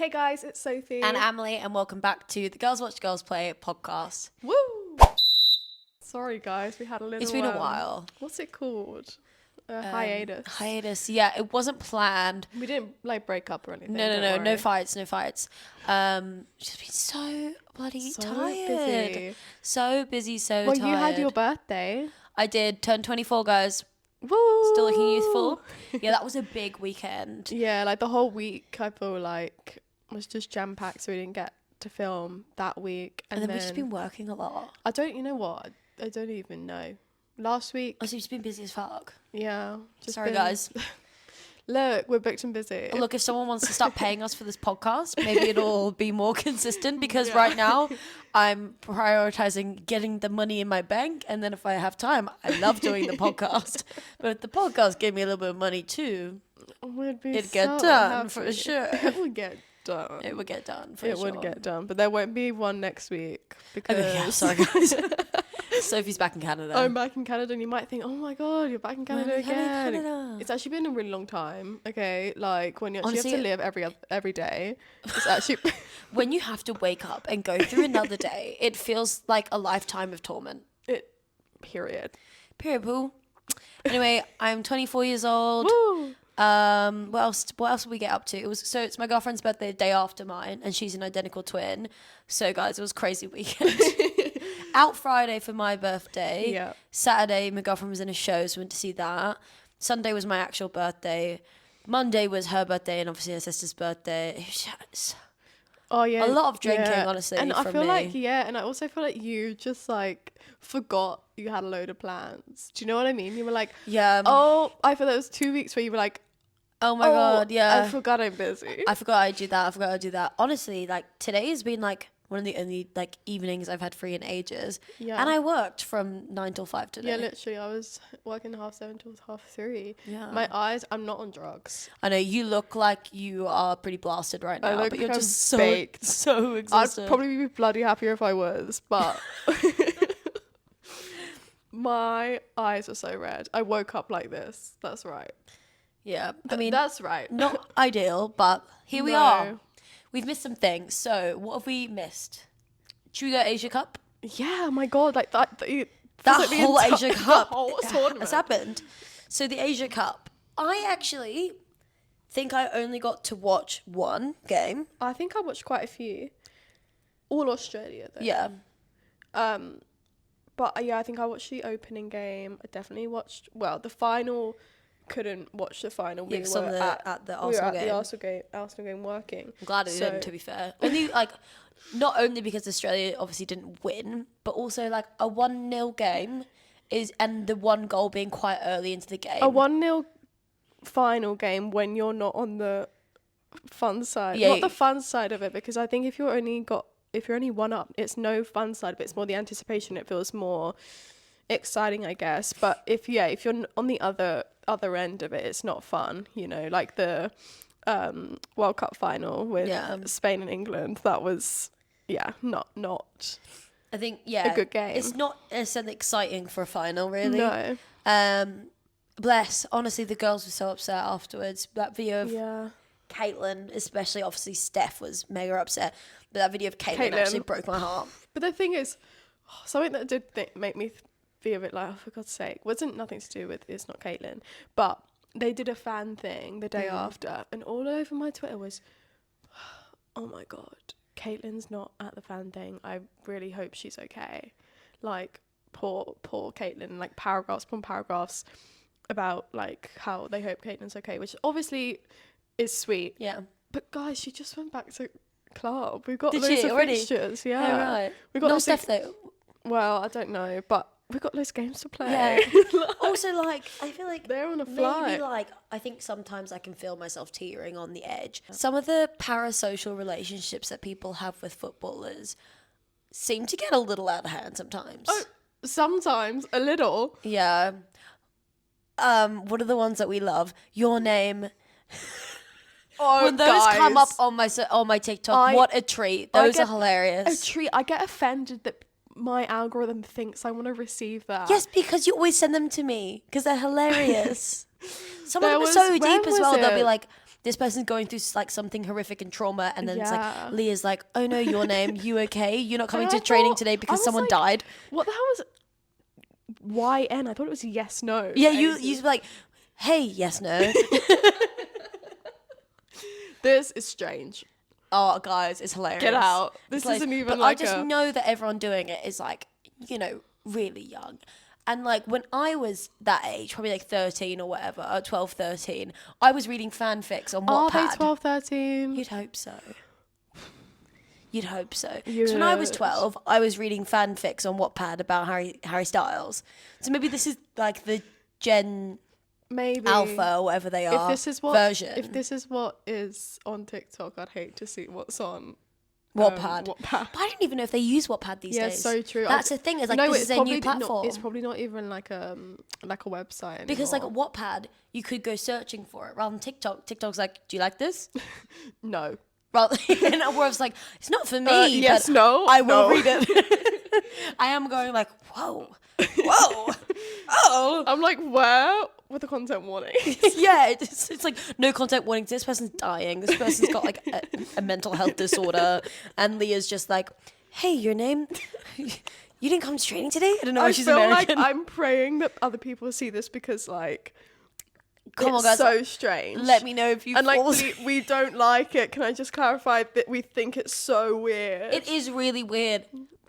Hey guys, it's Sophie. And Emily, and welcome back to the Girls Watch Girls Play podcast. Woo! Sorry guys, we had a little... It's been a while. What's it called? Hiatus. Hiatus, yeah. It wasn't planned. We didn't break up or anything. No fights. Just been so bloody tired. Busy. So busy, so well, tired. you had your birthday. I did. Turned 24, guys. Woo! Still looking youthful. Yeah, that was a big weekend. Yeah, like the whole week I feel like was just jam-packed, so we didn't get to film that week. And then we've just been working a lot. You know what? I don't even know. Last week... Also, you've just been busy as fuck. Yeah. Sorry, guys. Look, we're booked and busy. Look, if someone wants to start paying us for this podcast, maybe it'll be more consistent because right now I'm prioritizing getting the money in my bank, and then if I have time, I love doing the podcast. But if the podcast gave me a little bit of money too, it'd get done for sure. It would get done. It would get done for sure. It would get done, but there won't be one next week because... sorry guys. Sophie's back in Canada. I'm back in Canada, and you might think, oh my god, you're back in Canada again. Canada. It's actually been a really long time, okay? Like, when you actually Honestly, have to live every day, it's actually... When you have to wake up and go through another day, it feels like a lifetime of torment. Period, boo. Anyway, I'm 24 years old. Woo! What else did we get up to? It's my girlfriend's birthday the day after mine, and she's an identical twin. So guys, it was a crazy weekend. Out Friday for my birthday. Yeah. Saturday, my girlfriend was in a show, so we went to see that. Sunday was my actual birthday. Monday was her birthday, and obviously her sister's birthday. Oh yeah, a lot of drinking, honestly. And I feel me. like and I also feel like you just like forgot you had a load of plans. Do you know what I mean? You were like, yeah. Oh, I feel there was 2 weeks where you were like, oh my god, yeah. I forgot I'm busy. I forgot I do that. Honestly, like today has been like one of the only like evenings I've had free in ages. Yeah. And I worked from 9 till 5 today. Yeah, literally. I was working 7:30 till 3:30. Yeah. My eyes, I'm not on drugs. I know you look like you are pretty blasted right now, but you're like just so exhausted. I'd probably be bloody happier if I was, but my eyes are so red. I woke up like this. That's right. Yeah. I mean, that's right. Not ideal, but here we are. We've missed some things. So, what have we missed? Should we go Asia Cup? Yeah, my God, like that whole Asia Cup the whole tournament has happened. So, the Asia Cup, I actually think I only got to watch one game. I think I watched quite a few. All Australia, though. Yeah. But yeah, I think I watched the opening game. I definitely watched, the final... couldn't watch the final. We were at the Arsenal game working. I'm glad it didn't, to be fair. Only not only because Australia obviously didn't win, but also like a 1-0 game and the one goal being quite early into the game. A 1-0 final game when you're not on the fun side. Yeah, not the fun side of it, because I think if you're only one up, it's no fun side, but it's more the anticipation. It feels more exciting, I guess. But if you're on the other end of it, it's not fun, you know, like the World Cup final with Spain and England. That was not I think a good game. It's not necessarily exciting for a final, really. No. Honestly, the girls were so upset afterwards. That video of Caitlin, especially, obviously Steph was mega upset, but that video of Caitlin actually broke my heart. But the thing is, something that did make me be a bit like, oh, for God's sake, wasn't nothing to do with it's not Caitlin, but they did a fan thing the day after, and all over my Twitter was, oh my God, Caitlin's not at the fan thing. I really hope she's okay. Like, poor Caitlin, like paragraphs upon paragraphs about like how they hope Caitlin's okay, which obviously is sweet. Yeah. But guys, she just went back to club. We've got Did loads she of already? fixtures. Yeah. Oh, right. We got not Steph though. Well, I don't know, but we've got those games to play. Yeah. Also, like, I feel like they're on a flight. Maybe, like, I think sometimes I can feel myself teetering on the edge. Some of the parasocial relationships that people have with footballers seem to get a little out of hand sometimes. Oh, sometimes a little. Yeah. What are the ones that we love? Your Name. Oh, when those guys, come up on my TikTok, what a treat. Those are hilarious. A treat. I get offended that my algorithm thinks I want to receive that. Yes, because you always send them to me because they're hilarious. Some of them are so deep as well. They'll be like, this person's going through like something horrific and trauma, and then it's Yeah. like Leah's like, oh no, your name, you okay? You're not coming And to I training thought- today I because was someone like, died. What the hell was YN? I thought it was yes, no. Yeah, ages. you like, hey, yes, no. This is strange. Oh, guys, it's hilarious. Get out. This It's hilarious. isn't even but like I just a... know that everyone doing it is like, you know, really young. And like when I was that age, probably like 13 or whatever, or 12, 13, I was reading fanfics on Are Wattpad. they 12, 13? You'd hope so. You'd hope so. So when I was Yes. 12, I was reading fanfics on Wattpad about Harry Styles. So maybe this is like the Gen Maybe. Alpha or whatever they are If this is what version. If this is what is on TikTok, I'd hate to see what's on Wattpad. Wattpad. But I don't even know if they use Wattpad these Yeah, days. so true. That's the thing. Is like No, this it's is their probably new platform. It's probably not even like a website anymore. Because like Wattpad, you could go searching for it rather than TikTok. TikTok's like, do you like this? no. Rather, and where I was like, it's not for me. Yes, but no, I will no. read it. I am going like, whoa, oh. I'm like, where were the content warnings? Yeah, it's like no content warnings. This person's dying. This person's got like a mental health disorder, and Leah's just like, hey, your name? You didn't come to training today? I don't know why I she's feel American. like I'm praying that other people see this because like Come on, it's guys. so strange. Let me know if you And like fall- we don't like it. Can I just clarify that we think it's so weird? It is really weird.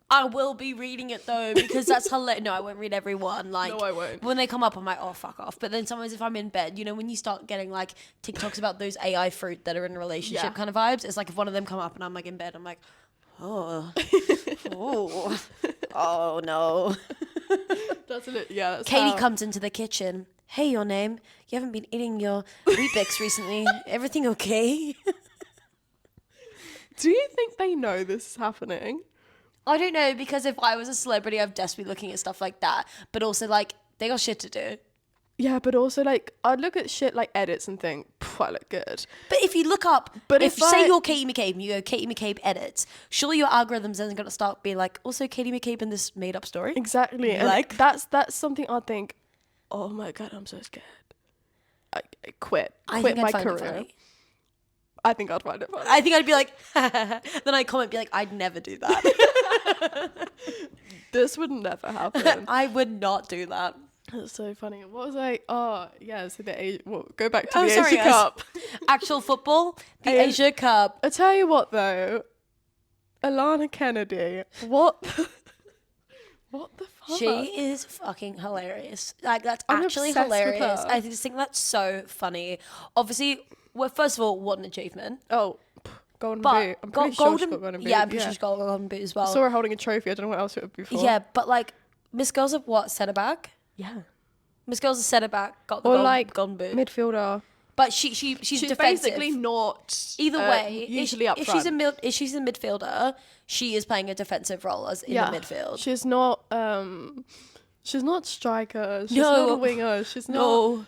I will be reading it though because that's hilarious. No, I won't read every one. Like, No, I won't. When they come up, I'm like, oh, fuck off. But then sometimes if I'm in bed, you know, when you start getting like TikToks about those AI fruit that are in a relationship Yeah. kind of vibes, it's like if one of them come up and I'm like in bed, I'm like, oh, oh no. That's that's Kaylee how- comes into the kitchen. Hey, your name? You haven't been eating your Weet-Bix recently. Everything okay? Do you think they know this is happening? I don't know, because if I was a celebrity, I'd just be looking at stuff like that. But also, like, they got shit to do. Yeah, but also like I'd look at shit like edits and think, I look good. But if you look up, But if if say I- you're Katie McCabe and you go Katie McCabe edits, surely your algorithms then going to start being like, also Katie McCabe in this made up story. Exactly. And Like- that's something I'd think, oh my god, I'm so scared. I quit I think I'd my find it career. funny. I think I'd find it funny. I think I'd be like, then I'd comment, be like, I'd never do that. This would never happen. I would not do that. That's so funny. What was I? Oh, yeah. So go back to Oh, the sorry, Asia guys. Cup. Actual football, the Asia- Asia Cup. I tell you what, though, Alana Kennedy. What the fuck? She is fucking hilarious. Like, that's I'm actually obsessed with hilarious. her. I just think that's so funny. Obviously, well, first of all, what an achievement. Oh, golden But boot. I'm pretty sure she got golden boot. yeah, I'm pretty sure she's got a golden boot as I well. saw her holding a trophy. I don't know what else it would be for. Yeah, but like Miss Girls of what centre back? Yeah. Miss Girls of centre back got the Or golden, like golden boot. midfielder. But she's She's defensive. basically not. Either way, usually up if front. if she's a midfielder, she is playing a defensive role as in the midfield. She's not. She's not striker. She's No. not a winger. She's not. No.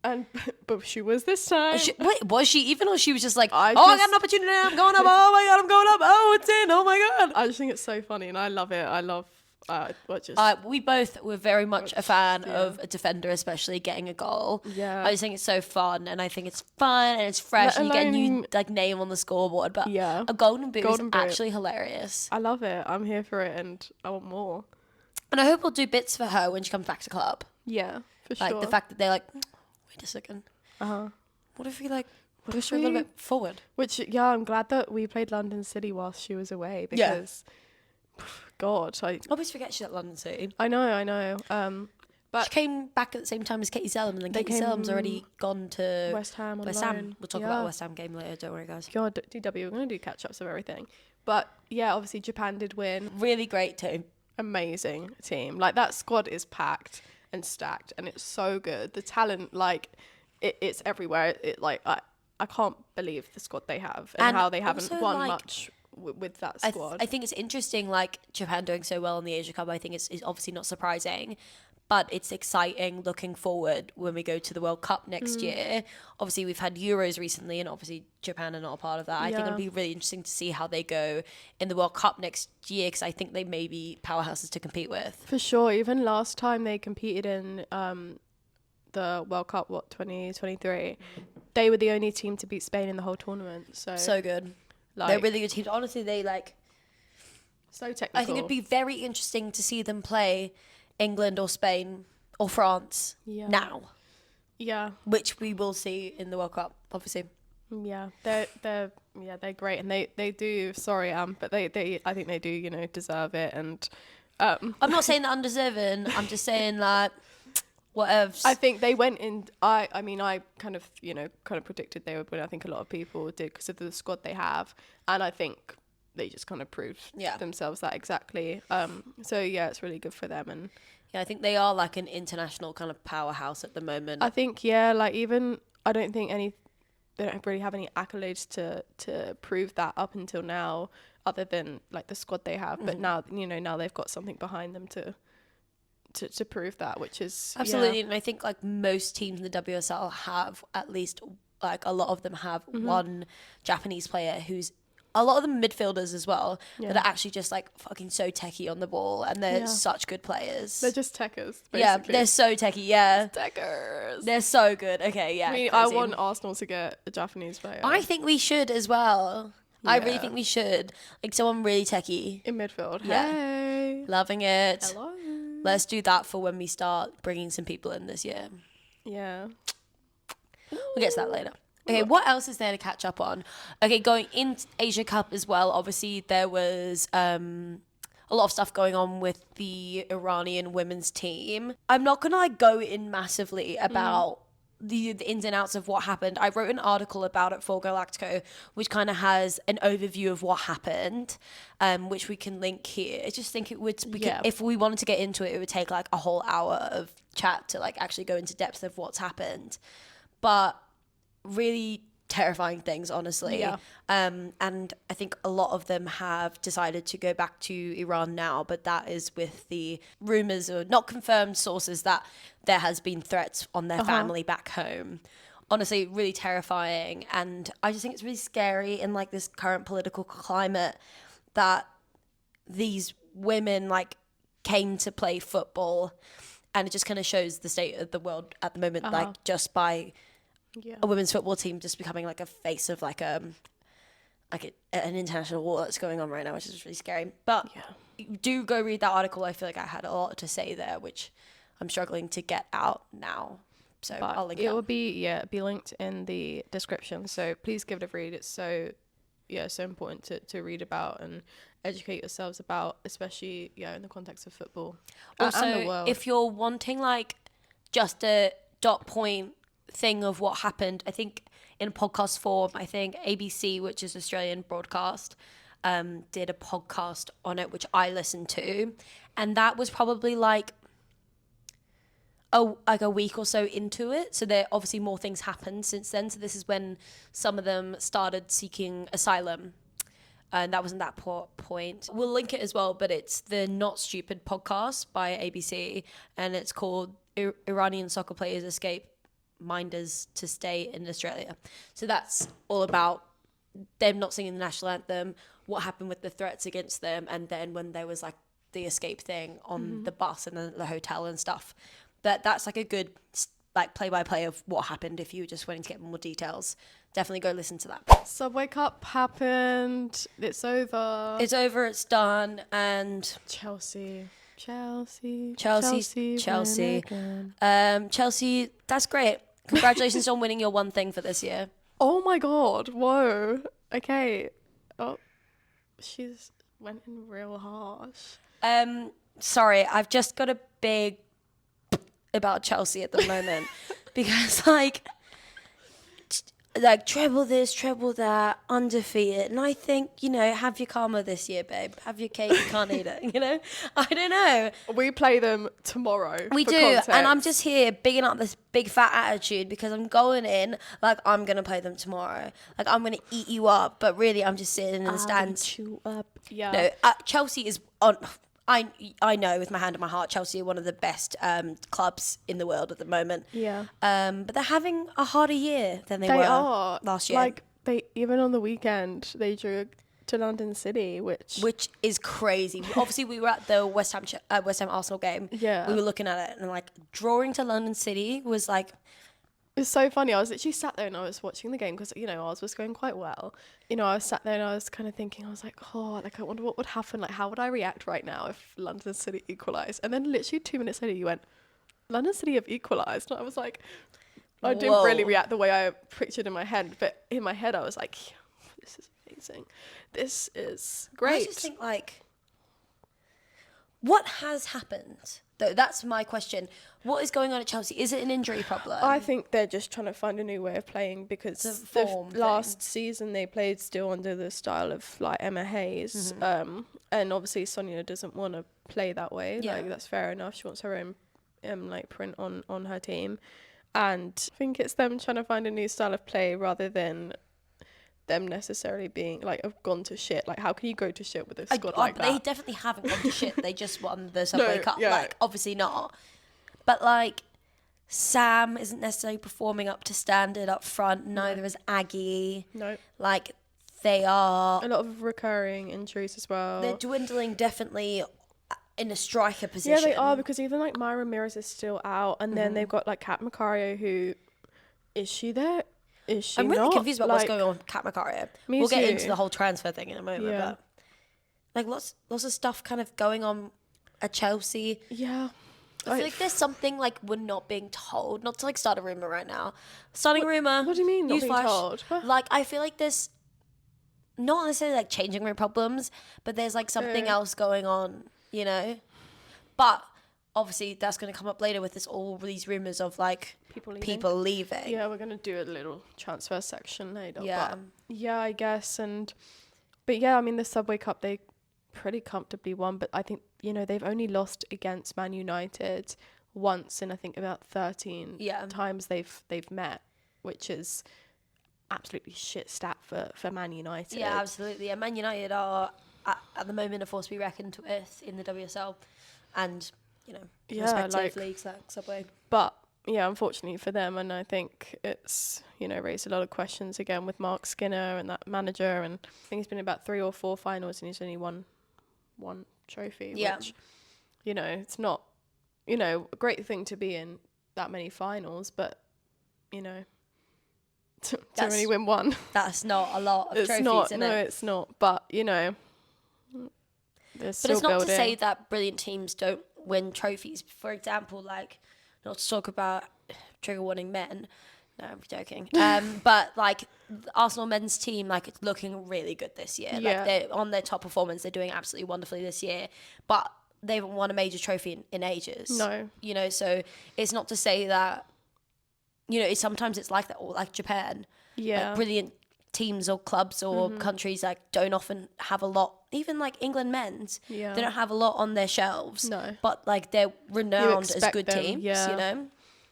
And but she was this time. Wait, was she even, or she was just like, I got just- an opportunity, I'm going up, oh my god, I'm going up, oh, it's in, oh my god. I just think it's so funny, and I love it. I love. We both were very much a fan Yeah. of a defender, especially getting a goal. Yeah. I just think it's so fun, and I think it's fun and it's fresh, Let and you get a new alone- like name on the scoreboard. But Yeah. a golden boot Golden is boot. actually hilarious, I love it. I'm here for it, and I want more. and I hope we'll do bits for her when she comes back to club. Yeah, for Like sure. the fact that they're like, wait a second, Uh-huh. what if we like What push if her a little we- bit forward? Which I'm glad that we played London City whilst she was away Yeah. because, God, I Always forget she's at London City. know. But She came back at the same time as Katie Selim, and then They Katie Selim's came already gone to West Ham on West loan. Ham. We'll talk Yeah. about the West Ham game later. Don't worry, guys. God, DW, we're gonna do catch-ups of everything. But yeah, obviously Japan did win. Really great team. Amazing team. Like that squad is packed and stacked, and it's so good. The talent, like it's everywhere. I can't believe the squad they have and, And how they haven't also, won like, much with that I squad. think it's interesting, like Japan doing so well in the Asia Cup. I think it's obviously not surprising, but it's exciting looking forward when we go to the World Cup next year. Obviously, we've had Euros recently, and obviously Japan are not a part of that. I think Yeah. it'll be really interesting to see how they go in the World Cup next year, because I think they may be powerhouses to compete with. For sure. Even last time they competed in the World Cup, 2023, they were the only team to beat Spain in the whole tournament. So good. like, They're really good teams. Honestly, they like. so technical. I think it'd be very interesting to see them play England or Spain or France now. Yeah. Which we will see in the World Cup, obviously. Yeah, they're great, and they do. Sorry, but they I think they do, you know, deserve it. And I'm not saying they're undeserving. I'm just saying like whatever. I think they went in. I mean, I kind of predicted they would win. I think a lot of people did because of the squad they have, and I think they just kind of proved themselves that exactly. So yeah, it's really good for them. And yeah, I think they are like an international kind of powerhouse at the moment. I think like even I don't think they don't really have any accolades to prove that up until now, other than like the squad they have. But now, you know, now they've got something behind them to prove that, which is absolutely. And I think like most teams in the WSL have at least like a lot of them have one Japanese player who's a lot of them midfielders as well that are actually just like fucking so techie on the ball, and they're such good players. They're just techers, basically. Yeah, they're so techie. Yeah, techers. They're so good. Okay, yeah. I mean, I want Arsenal to get a Japanese player. I think we should as well. Yeah. I really think we should. Like someone really techie in midfield. Yeah. Hey. Loving it. Hello. Let's do that for when we start bringing some people in this year. Yeah. We'll get to that later. Okay, what else is there to catch up on? Okay, going into Asia Cup as well, obviously there was a lot of stuff going on with the Iranian women's team. I'm not going to like go in massively about the ins and outs of what happened. I wrote an article about it for Galactico, which kind of has an overview of what happened, which we can link here. I just think it would, if we wanted to get into it, it would take like a whole hour of chat to like actually go into depth of what's happened. But really terrifying things, honestly. Yeah. And I think a lot of them have decided to go back to Iran now, but that is with the rumours or not confirmed sources that there has been threats on their family back home. Honestly, really terrifying. And I just think it's really scary in like this current political climate that these women like came to play football, and it just kind of shows the state of the world at the moment, like just by a women's football team just becoming like a face of like an international war that's going on right now, which is really scary. But do go read that article. I feel like I had a lot to say there, which I'm struggling to get out now. So I'll link it. It will be linked in the description. So please give it a read. It's so important to read about and educate yourselves about, especially in the context of football. Also, and the world. If you're wanting like just a dot point thing of what happened, I think in podcast form, I think ABC, which is Australian broadcast, did a podcast on it, which I listened to, and that was probably like a week or so into it. So there obviously more things happened since then. So this is when some of them started seeking asylum. And that wasn't that point. We'll link it as well, but it's the Not Stupid podcast by ABC, and it's called Iranian Soccer Players Escape Minders to Stay in Australia. So that's all about them not singing the national anthem, what happened with the threats against them, and then when there was like the escape thing on the bus and the hotel and stuff. That's like a good like play-by-play of what happened if you just wanting to get more details. Definitely go listen to that. Subway Cup happened. It's over. It's done. And Chelsea, that's great. Congratulations on winning your one thing for this year. Oh my god, whoa. Okay. Oh, she's went in real harsh. Sorry, I've just got a big about Chelsea at the moment because like treble this, treble that, undefeated. And I think, have your karma this year, babe. Have your cake, you can't eat it, I don't know. We play them tomorrow. We do. Context. And I'm just here bigging up this big fat attitude because I'm going in like I'm going to play them tomorrow. Like I'm going to eat you up. But really, I'm just sitting in the stands. Eat you up. Yeah. No, Chelsea is on... I know with my hand on my heart, Chelsea are one of the best clubs in the world at the moment. Yeah. But they're having a harder year than they were last year. Like even on the weekend they drew to London City, which is crazy. Obviously, we were at the West Ham Arsenal game. Yeah. We were looking at it and like drawing to London City was like It's so funny. I was literally sat there and I was watching the game because, ours was going quite well. I was sat there and I was kind of thinking, I was like, oh, like, I wonder what would happen. Like, how would I react right now if London City equalised? And then literally 2 minutes later, you went, London City have equalised. And I was like, I didn't really Whoa. react the way I pictured in my head. But in my head, I was like, this is amazing. This is great. I just think, like, what has happened? Though that's my question. What is going on at Chelsea? Is it an injury problem? I think they're just trying to find a new way of playing because It's a the form last season they played still under the style of like Emma Hayes, and obviously Sonia doesn't want to play that way. Yeah. Like that's fair enough. She wants her own like print on her team, and I think it's them trying to find a new style of play rather than them necessarily being like have gone to shit. Like how can you go to shit with a squad like They that? definitely haven't gone to shit. They just won the Subway Cup. yeah. Like, obviously not. But, like, Sam isn't necessarily performing up to standard up front. Neither is Aggie. No, Like, they are... a lot of recurring injuries as well. They're dwindling definitely in a striker position. Yeah, they are, because even like Myra Ramirez is still out, and then they've got like Kat Macario, who is she there? Is she I'm really not? confused about what's going on with Kat Macario. Me We'll get too. into the whole transfer thing in a moment, Yeah. but like lots of stuff kind of going on at Chelsea. Yeah. I feel like there's something like we're not being told. Not to like start a rumor right now. Starting a rumor. What do you mean not being Newsflash. told? Huh? Like I feel like there's not necessarily like changing room problems, but there's like something else going on, But obviously that's going to come up later with all these rumors of like people leaving. Yeah, we're gonna do a little transfer section later. Yeah. But yeah, I guess. But yeah, I mean the Subway Cup they pretty comfortably won, but I think they've only lost against Man United once in I think about 13 times they've met, which is absolutely shit stat for Man United. Yeah, absolutely. And Man United are at the moment a force to be reckoned with in the WSL, and respective leagues like Subway. But yeah, unfortunately for them, and I think it's raised a lot of questions again with Mark Skinner and that manager, and I think he's been in about 3 or 4 finals and he's only won one trophy. Yeah. Which it's not a great thing to be in that many finals, but to only win one. That's not a lot of It's trophies, not. isn't No, it? it's not. But they're But still it's not building. to say that brilliant teams don't win trophies. For example, like, not to talk about trigger warning men. No, I'm joking. But like the Arsenal men's team, like it's looking really good this year. Yeah. Like they're on their top performance. They're doing absolutely wonderfully this year. But they haven't won a major trophy in ages. No. So it's not to say that, sometimes it's like that, or like Japan. Yeah. Like brilliant teams or clubs or countries like don't often have a lot. Even like England men's, Yeah. they don't have a lot on their shelves. No. But like they're renowned as expect good them, teams, yeah.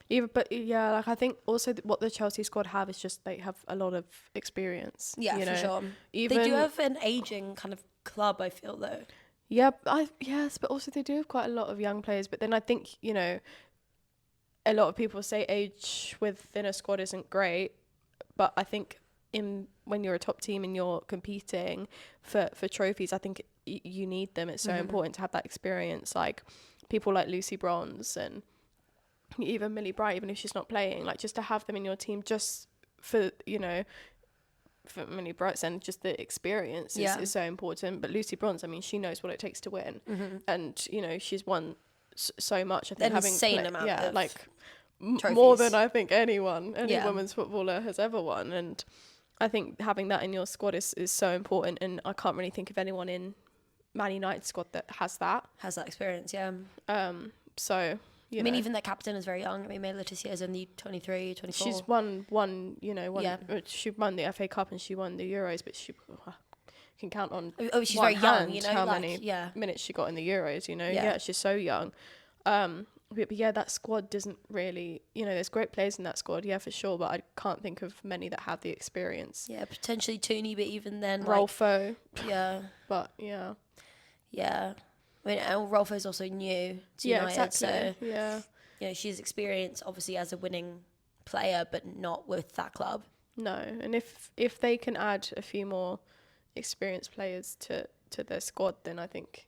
Like I think also what the Chelsea squad have is just they have a lot of experience. Yeah, for sure. Even, They do have an aging kind of club, I feel, though. Yeah, yes, but also they do have quite a lot of young players. But then I think a lot of people say age within a squad isn't great, but I think when you're a top team and you're competing for trophies, I think you need them. It's so important to have that experience. Like people like Lucy Bronze and even Millie Bright, even if she's not playing, like just to have them in your team just for for Millie Bright's and just the experience is so important. But Lucy Bronze, I mean, she knows what it takes to win, and she's won so much. I think An insane amount of like trophies. more than I think any Yeah. women's footballer has ever won. And I think having that in your squad is so important. And I can't really think of anyone in Man United squad that has that. Has that experience, yeah. So I mean, even their captain is very young. I mean, May Letizia is only 23, 24. she's won Yeah. she won the FA Cup and she won the Euros, but she can count on she's one very young, hand how how many minutes she got in the Euros, Yeah. yeah, she's so young. But yeah, that squad doesn't really, there's great players in that squad, yeah, for sure, but I can't think of many that have the experience. Yeah, potentially Tooney, but even then, Rolfo, yeah. but yeah. Yeah. I mean, and Rolfo's also new to Yeah, United, exactly. so Yeah. she's experienced obviously as a winning player, but not with that club. No, and if they can add a few more experienced players to their squad, then I think,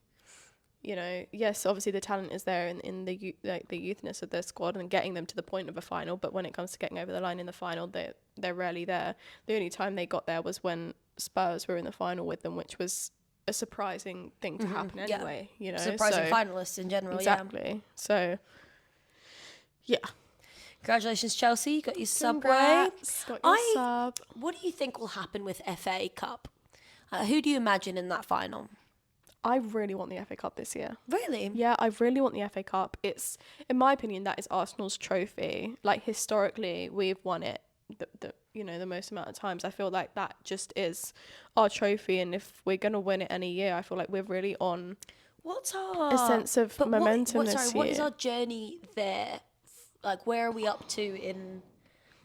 you know, yes, obviously the talent is there in the youthness of their squad and getting them to the point of a final, but when it comes to getting over the line in the final, they're rarely there. The only time they got there was when Spurs were in the final with them, which was a surprising thing to happen anyway, you know. Surprising finalists in general, exactly. So, yeah. Congratulations, Chelsea. You got your subway. Got your sub. What do you think will happen with FA Cup? Who do you imagine in that final? I really want the FA Cup this year. Really? Yeah, I really want the FA Cup. It's, in my opinion, that is Arsenal's trophy. Like, historically, we've won it the most amount of times. I feel like that just is our trophy, and if we're going to win it any year, I feel like we're really on a sense of momentum this year. What is our journey there? Like, where are we up to in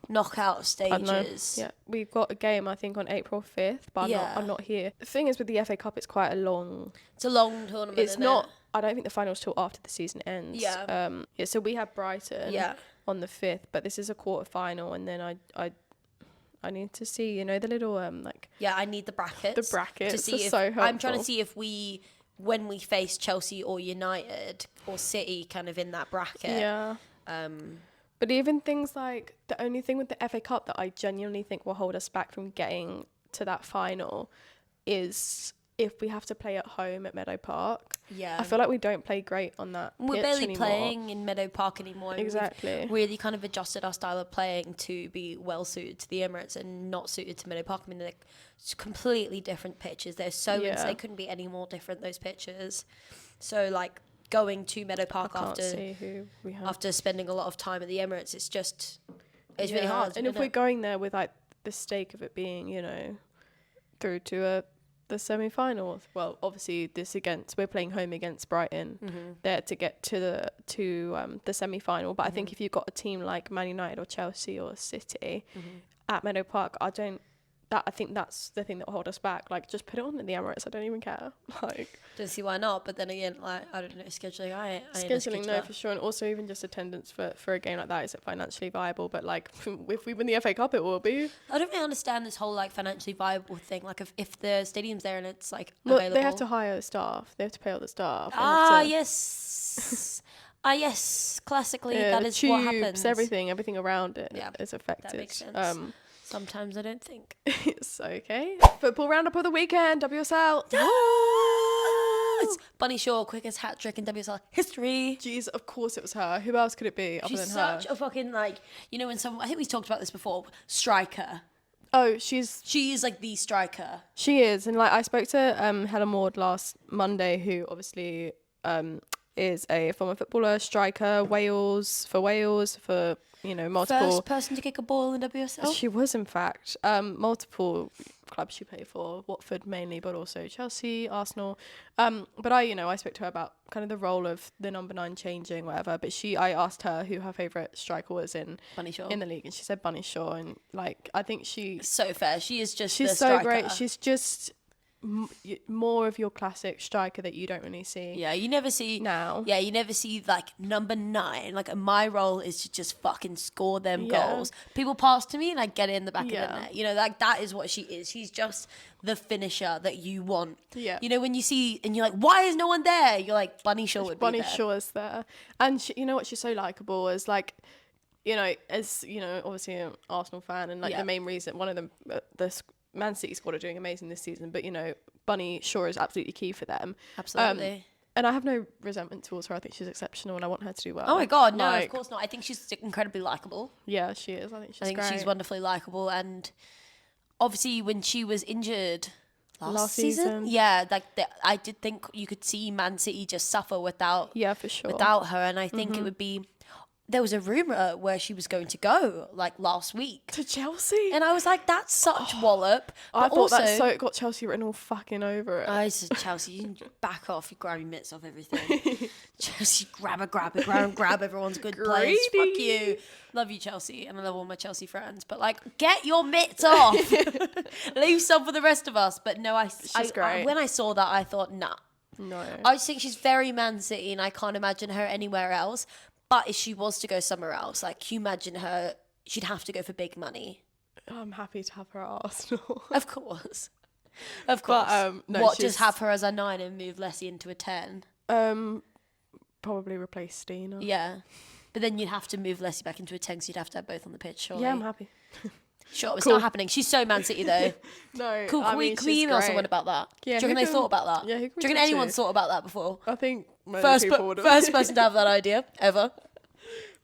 knockout stages? I don't know. Yeah, we've got a game, I think, on April 5th, but I'm not here. The thing is, with the FA Cup, it's quite a long... It's a long tournament, It's not... I don't think the final's till after the season ends. Yeah. So we have Brighton on the 5th, but this is a quarter-final, and then I need to see, you know, the little, I need the brackets. The brackets to see are so helpful. I'm trying to see if when we face Chelsea or United or City kind of in that bracket. Yeah. But even things like, the only thing with the FA Cup that I genuinely think will hold us back from getting to that final is if we have to play at home at Meadow Park. Yeah. I feel like we don't play great on that We're pitch barely anymore. playing in Meadow Park anymore. Exactly. We've really kind of adjusted our style of playing to be well suited to the Emirates and not suited to Meadow Park. I mean, they're completely different pitches. They're so they couldn't be any more different, those pitches. So, like, going to Meadow Park after spending a lot of time at the Emirates, it's really hard. And if we're going there with, like, the stake of it being, you know, through to the semi-final, well, obviously we're playing home against Brighton there to get to the semi-final, but I think if you've got a team like Man United or Chelsea or City at Meadow Park, I think that's the thing that will hold us back. Like, just put it on in the Emirates. I don't even care. Like, don't see why not. But then again, like, I don't know, scheduling. Scheduling, no, for sure. And also, even just attendance for a game like that, is it financially viable? But like, if we win the FA Cup, it will be. I don't really understand this whole like financially viable thing. Like, if the stadium's there and it's like available, they have to hire staff. They have to pay all the staff. Yes. Yes. Classically, that is tubes, what happens. Everything around it is affected. That makes sense. Sometimes I don't think. It's okay. Football roundup of the weekend, WSL. It's Bunny Shaw, quickest hat trick in WSL history. Jeez, of course it was her. Who else could it be other than her? She's such a fucking, like, you know, when someone, I think we talked about this before, striker. Oh, she is like the striker. She is. And like, I spoke to Helen Ward last Monday, who obviously is a former footballer, striker, Wales, for you know, multiple... First person to kick a ball in WSL? She was, in fact. Multiple clubs she played for, Watford mainly, but also Chelsea, Arsenal. But I spoke to her about kind of the role of the number 9 changing, whatever. But I asked her who her favourite striker was in the league, and she said Bunny Shaw. And like, I think so fair. She is just she's the so striker. Great. She's just more of your classic striker that you don't really see. Yeah, you never see now. Yeah, you never see like number 9. Like, my role is to just fucking score them goals. People pass to me and I get it in the back of the net. You know, like, that is what she is. She's just the finisher that you want. Yeah. You know, when you see and you're like, why is no one there? You're like, Bunny Shaw would be there. Bunny Shaw is there, and you know what? She's so likable. As like, you know, as you know, obviously an Arsenal fan, and like the main reason, one of them, the Man City squad are doing amazing this season, but you know, Bunny Shaw is absolutely key for them. Absolutely. And I have no resentment towards her. I think she's exceptional, and I want her to do well. Oh my god, no, of course not. I think she's incredibly likable. Yeah, she is. I think great. She's wonderfully likable, and obviously when she was injured last season, like I did think you could see Man City just suffer without for sure, without her, and I think it would be. There was a rumour where she was going to go, like, last week. To Chelsea? And I was like, that's such wallop. I thought it got Chelsea written all fucking over it. I said, Chelsea, you can back off. You grab your mitts off everything. Chelsea, grab everyone's good players. Fuck you. Love you, Chelsea. And I love all my Chelsea friends. But, like, get your mitts off. Leave some for the rest of us. But no, when I saw that, I thought, nah. No. I just think she's very Man City, and I can't imagine her anywhere else. But if she was to go somewhere else, like, you imagine her, she'd have to go for big money. I'm happy to have her at Arsenal. Of course. Of course. But, no, just have her as a 9 and move Leslie into a 10? Probably replace Stina. Yeah. But then you'd have to move Leslie back into a 10, so you'd have to have both on the pitch, surely. Yeah, I'm happy. Sure, it's Cool. not happening. She's so Man City, though. No, Cool. Can we email someone about that? Yeah, Do you reckon they thought about that? Yeah, who can we Do you reckon talk anyone's to? thought about that before? I think many First people would have. first person to have that idea, ever.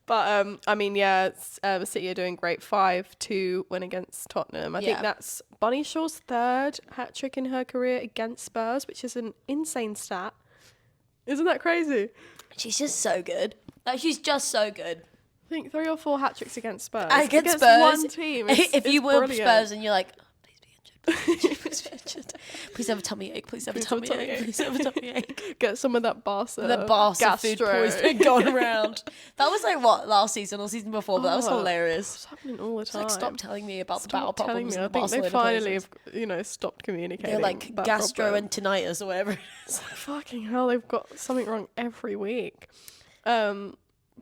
But I mean, yeah, City are doing great. 5-2 win against Tottenham. I think that's Bunny Shaw's third hat trick in her career against Spurs, which is an insane stat. Isn't that crazy? She's just so good. Like, she's just so good. I think 3 or 4 hat tricks against Spurs. Against Spurs, one team. If you were brilliant. Spurs and you're like, oh, please be injured. Please have a tummy ache. Please have a tummy ache. Please have a tummy ache. Get some of that Barca. The Barca food poisoning going around. That was like what, last season or season before, but that was hilarious. It's happening all the time. Like, stop telling me about the Stop bowel telling problems. me. I in the think they Barcelona finally places. have, stopped communicating. They're like that problem. gastroenteritis or whatever it is. Fucking hell, they've got something wrong every week.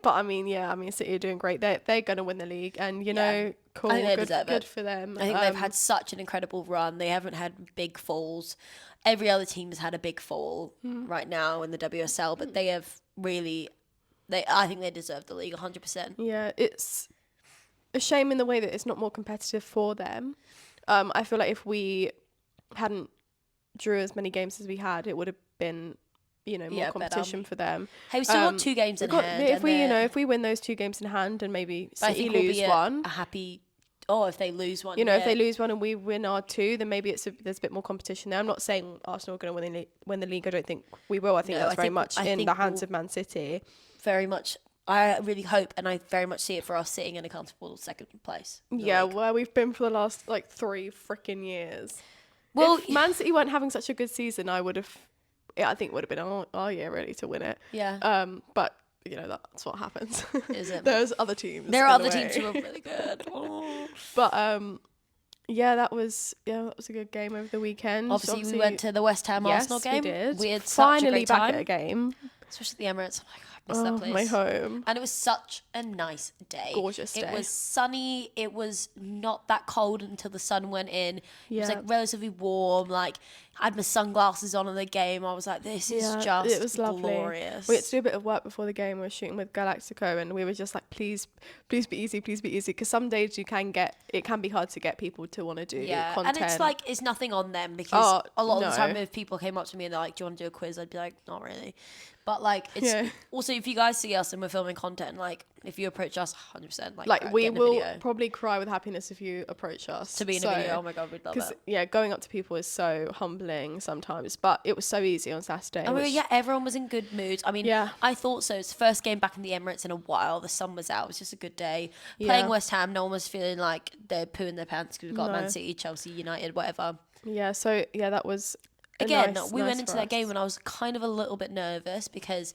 But I mean, City are doing great. They're going to win the league, and cool. I think they deserve good it. for them. I think they've had such an incredible run. They haven't had big falls. Every other team has had a big fall right now in the WSL, but they have really. I think they deserve the league 100%. Yeah, it's a shame in the way that it's not more competitive for them. I feel like if we hadn't drew as many games as we had, it would have been. More competition for them. Hey, we still got 2 games in hand. If we win those 2 games in hand and maybe City lose one, a happy. Oh, if they lose one, if they lose one and we win our 2, then maybe there's a bit more competition there. I'm not saying Arsenal are going to win the league. I don't think we will. I think that's very much in the hands of Man City. Very much. I really hope, and I very much see it for us sitting in a comfortable second place. Yeah, where we've been for the last 3 freaking years. Well, if Man City weren't having such a good season, I think it would have been our year really to win it. Yeah. But that's what happens. Is it? There's other teams. There are other teams who are really good. But that was a good game over the weekend. Obviously we went to the West Ham Arsenal game. We did. We had finally such a great back time. at a game. Especially the Emirates. Oh my God, I miss that place. My home. And it was such a nice day. Gorgeous day. It was sunny. It was not that cold until the sun went in. It was relatively warm. Like, I had my sunglasses on in the game. I was like, this is just it was lovely. glorious. We had to do a bit of work before the game. We were shooting with Galactico and we were just like, please be easy. Because some days it can be hard to get people to want to do content. And it's like, it's nothing on them because a lot of the time if people came up to me and they're like, do you want to do a quiz? I'd be like, not really. But like, it's also, if you guys see us and we're filming content, like if you approach us 100%, like we will probably cry with happiness if you approach us to be in a video. Oh my God, we'd love it. Yeah, going up to people is so humbling sometimes, but it was so easy on Saturday. Everyone was in good moods. I mean, I thought so. It's the first game back in the Emirates in a while. The sun was out. It was just a good day. Playing West Ham, no one was feeling like they're pooing their pants because we've got Man City, Chelsea, United, whatever. Yeah, so that was again, we went into that game and I was kind of a little bit nervous because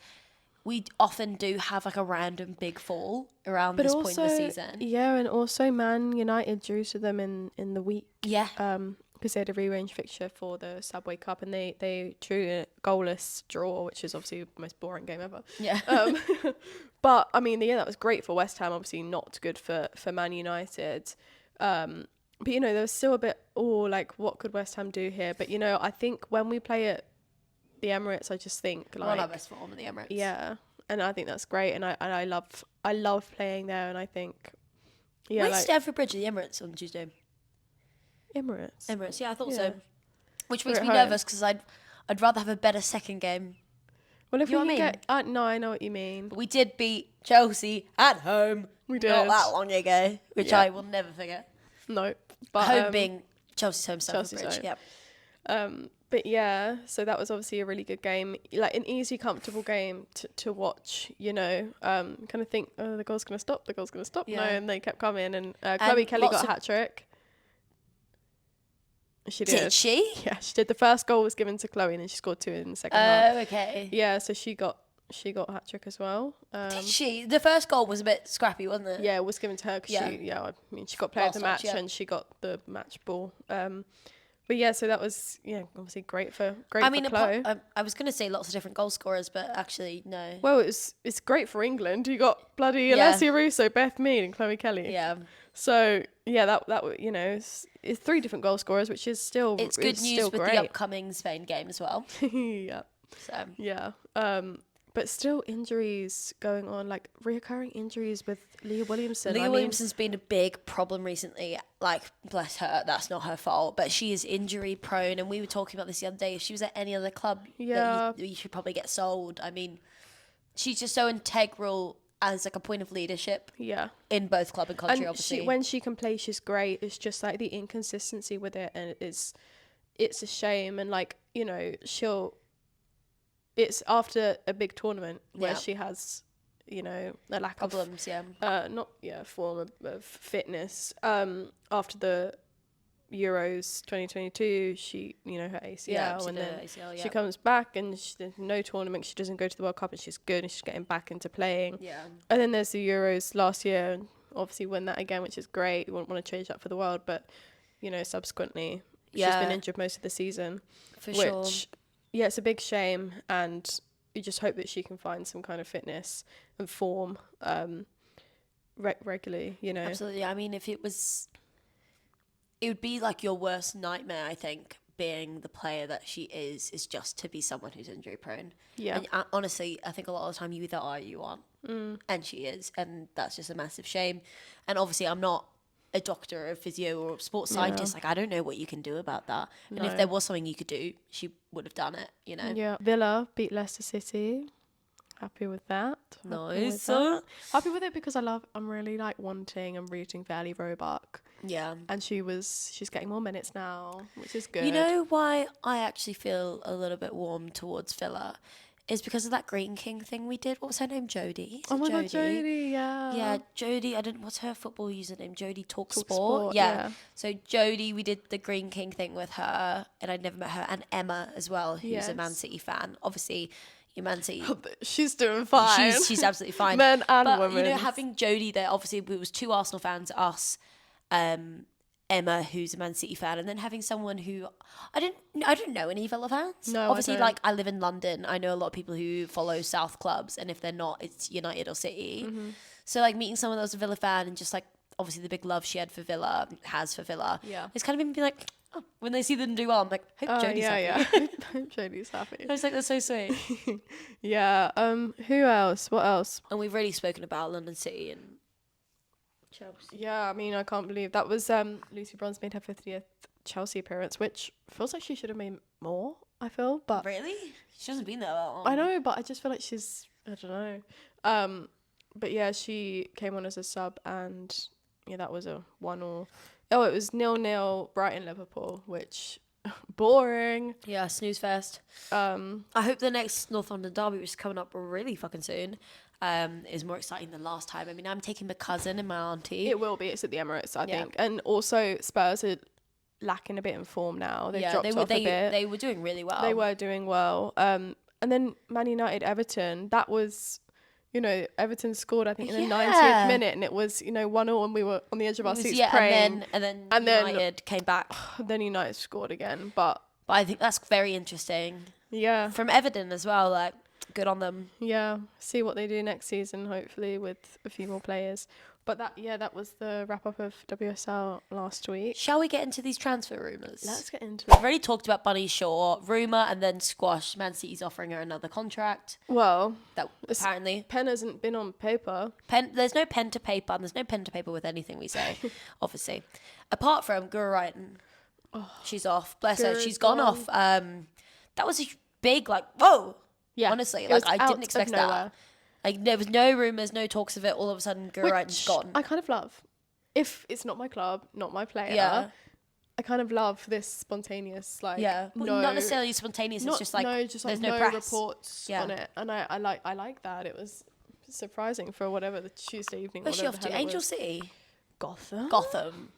we often do have like a random big fall around this point in the season. Yeah, and also Man United drew to them in the week. Yeah. Because they had a rearranged fixture for the Subway Cup and they drew a goalless draw, which is obviously the most boring game ever. Yeah. But I mean, that was great for West Ham, obviously not good for Man United. But, there was still a bit, what could West Ham do here? But, I think when we play at the Emirates, I just think, we're on our best form at the Emirates. Yeah, and I think that's great. And I love playing there. And I think, Where's Stamford Bridge at the Emirates on Tuesday? Emirates, yeah, I thought so. Which makes me nervous because I'd rather have a better second game. Well, if we can get... no, I know what you mean. But we did beat Chelsea at home. We did. Not that long ago, which I will never forget. No. But, home being Chelsea's home, Stamford Bridge. Yep. But yeah, so that was obviously a really good game, like an easy, comfortable game to watch. Kind of think, the goal's gonna stop. Yeah. No, and they kept coming, and Chloe Kelly got a hat trick. She did. Did she? Yeah, she did. The first goal was given to Chloe, and then she scored 2 in the second half. Oh, okay. Yeah, so she got a hat trick as well. Did she? The first goal was a bit scrappy, wasn't it? Yeah, it was given to her because she got player of the match and she got the match ball. But yeah, so that was obviously great for Chloe. I was going to say lots of different goal scorers, but actually no. Well, it's great for England. You got bloody Alessia Russo, Beth Mead, and Chloe Kelly. Yeah. So yeah, that it's 3 different goal scorers, which is still it's good news with great. the upcoming Spain game as well. Yeah. So Yeah. But still injuries going on, like reoccurring injuries with Leah Williamson. Lia Williamson's been a big problem recently. Like, bless her, that's not her fault, but she is injury prone. And we were talking about this the other day. If she was at any other club, Yeah. you should probably get sold. I mean, she's just so integral as like a point of leadership. Yeah. In both club and country, And obviously. when she can play, she's great. It's just like the inconsistency with it, and it's a shame. And like, you know, it's after a big tournament where she has, you know, a lack problems, of form of fitness. After the Euros 2022, she, you know, her ACL, and then she comes back and there's no tournament. She doesn't go to the World Cup, and she's good, and she's getting back into playing. Yeah. And then there's the Euros last year, and obviously win that again, which is great. You wouldn't want to change that for the world, but you know, subsequently she's been injured most of the season. For sure. Yeah, it's a big shame, and you just hope that she can find some kind of fitness and form regularly, you know. Absolutely. I mean, it would be like your worst nightmare, I think, being the player that she is just to be someone who's injury prone. Yeah. And honestly, I think a lot of the time you either are or you aren't. And she is. And that's just a massive shame. And obviously, I'm not a doctor or a physio or a sports scientist. Like, I don't know what you can do about that. And if there was something you could do, she would have done it, you know? Yeah. Villa beat Leicester City. Happy with that. Nice. Happy with it because I'm really like wanting and rooting for Ellie Roebuck. Yeah. And she's getting more minutes now, which is good. You know why I actually feel a little bit warm towards Villa? Is because of that Green King thing we did. What was her name? Jodie. Oh my god, Jodie, yeah. Yeah, Jodie. What's her football username? Jodie Talk Talk Sport. Sport, Yeah. So Jodie, we did the Green King thing with her, and I'd never met her. And Emma as well, who's a Man City fan. Obviously, your Man City. She's doing fine. She's absolutely fine. Men and women. You know, having Jodie there, obviously, it was two Arsenal fans, us, Emma, who's a Man City fan, and then having someone who I don't know any Villa fans. No, obviously, like I live in London. I know a lot of people who follow South clubs, and if they're not, it's United or City. Mm-hmm. So like meeting someone that was a Villa fan, and just like obviously the big love she had for Villa, it's kind of made me like, oh, when they see them do well, I'm like, hope Jodie's happy. Yeah. Hope Jodie's happy. I was like, that's so sweet. Yeah. Who else? What else? And we've already spoken about London City and Chelsea. Yeah, I mean, I can't believe that was Lucy Bronze made her 50th Chelsea appearance, which feels like she should have made more, I feel, but Really? She hasn't been there that long. I know, but I just feel like I don't know. But yeah, she came on as a sub, and yeah, that was a 1-1. Oh, it was 0-0 Brighton Liverpool, which boring. Yeah, snooze fest. I hope the next North London derby, which is coming up really fucking soon, is more exciting than last time. I mean, I'm taking my cousin and my auntie. It will be. It's at the Emirates, I think. And also Spurs are lacking a bit in form now. They've dropped off a bit. They were doing really well. They were doing well. And then Man United Everton, that was, you know, Everton scored, I think, in the 90th minute, and it was, you know, 1-0, and we were on the edge of our seats praying. And then United came back. Then United scored again, but I think that's very interesting. Yeah. From Everton as well, like, good on them. Yeah, see what they do next season, hopefully, with a few more players. But that was the wrap-up of WSL last week. Shall we get into these transfer rumours? Let's get into it. We've already talked about Bunny Shaw, rumour, and then squash. Man City's offering her another contract. Well, that apparently pen hasn't been on paper. There's no pen to paper, and there's no pen to paper with anything we say, obviously. Apart from Guru Wrighton. Oh, she's off. Bless her. She's gone off. That was a big, like, whoa. Yeah. Honestly, like, I didn't expect that. Like, there was no rumours, no talks of it. All of a sudden, Guru Wrighton's gone. I kind of love. If it's not my club, not my player, I kind of love this spontaneous, like, well, not necessarily spontaneous. It's just like, there's no press reports on it, and I like that. It was surprising for whatever the Tuesday evening. Where's she off to? Angel City, Gotham.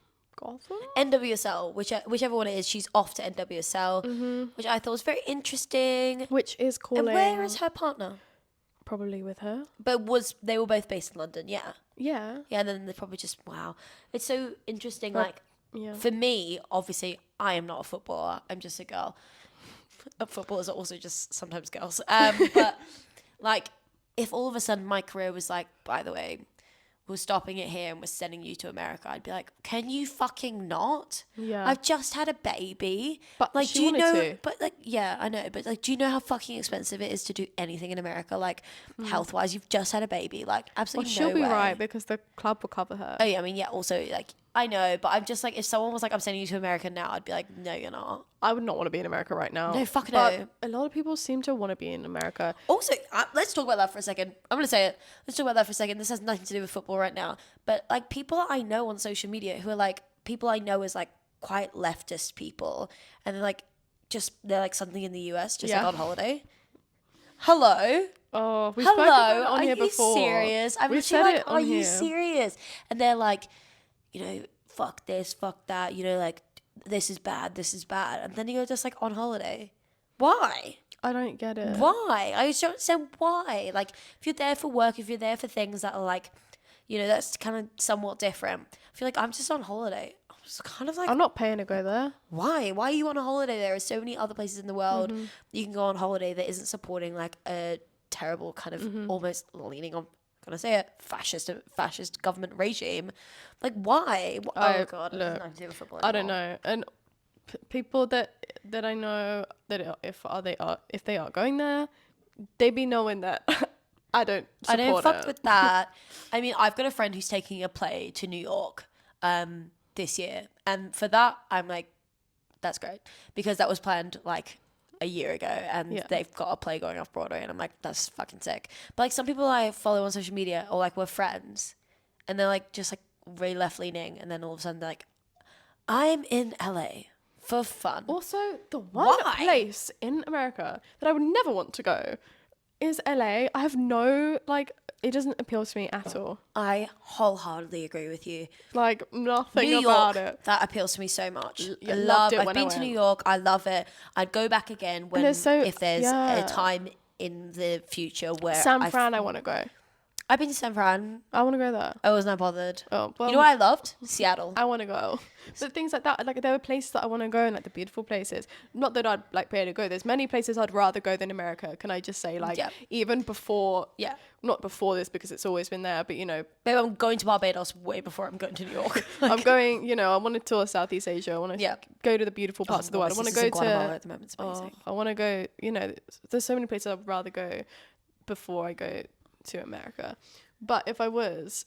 NWSL, whichever one it is, she's off to NWSL, which I thought was very interesting. Which is calling. And where is her partner? Probably with her. But they were both based in London, yeah. Yeah. Yeah, and then they probably just, wow. It's so interesting, for me, obviously, I am not a footballer. I'm just a girl. Footballers are also just sometimes girls. But, like, if all of a sudden my career was like, by the way, we're stopping it here and we're sending you to America, I'd be like, can you fucking not? Yeah. I've just had a baby. But like, she do you wanted know? to. But like, yeah, I know. But like, do you know how fucking expensive it is to do anything in America? Like, health wise, you've just had a baby. Like, Well, absolutely she'll no be way. right because the club will cover her. Oh yeah, I mean, yeah. Also, like, I know, but I'm just like, if someone was like, I'm sending you to America now, I'd be like, no, you're not. I would not want to be in America right now. No, fuck but no. a lot of people seem to want to be in America. Also, let's talk about that for a second. I'm going to say it. Let's talk about that for a second. This has nothing to do with football right now. But, like, people I know on social media who are, like, people I know as, like, quite leftist people. And they're, like, they're, like, suddenly in the US, just, like, Yeah. on holiday. Hello? Oh, we've spoken about it on here before. Are you serious? I'm We've literally said like, it are on you here. serious? And they're like, you know, fuck this, fuck that. You know, like, this is bad, this is bad. And then you're just, like, on holiday. Why? I don't get it. Why? I just don't understand why. Like, if you're there for work, if you're there for things that are like, you know, that's kind of somewhat different. I feel like I'm just on holiday. I'm just kind of like, I'm not paying to go there. why? Why are you on a holiday? There are so many other places in the world you can go on holiday that isn't supporting like a terrible kind of almost leaning on, can I say it, fascist government regime. Like, why? Oh God, look, nothing to do with football I don't anymore. know. And people that I know that if they are going there, they be knowing that I don't I support don't fuck it. with that. I mean, I've got a friend who's taking a play to New York this year. And for that, I'm like, that's great. Because that was planned like a year ago and they've got a play going off Broadway. And I'm like, that's fucking sick. But like some people I follow on social media or like we're friends and they're like just like really left leaning. And then all of a sudden they're like, I'm in LA for fun. Also, the one Why? place in America that I would never want to go is LA. I have no, like, it doesn't appeal to me at all. I wholeheartedly agree with you. Like, nothing New about York, it. that appeals to me so much. Yeah, I loved love. it I've when I been to New went. York. I love it. I'd go back again when there's so- if there's yeah. a time in the future where San Fran, I want to go. I've been to San Fran. I want to go there. I was not bothered. Oh, well, You know what I loved? Seattle. I want to go. But things like that, like there are places that I want to go and like the beautiful places. Not that I'd like pay to go. There's many places I'd rather go than America. Can I just say like even before, not before this because it's always been there, but you know. Maybe I'm going to Barbados way before I'm going to New York. I'm going, you know, I want to tour Southeast Asia. I want to go to the beautiful parts of the world. I want to go to Guatemala at the moment. It's amazing. I want to go, you know, there's so many places I'd rather go before I go to America. But if I was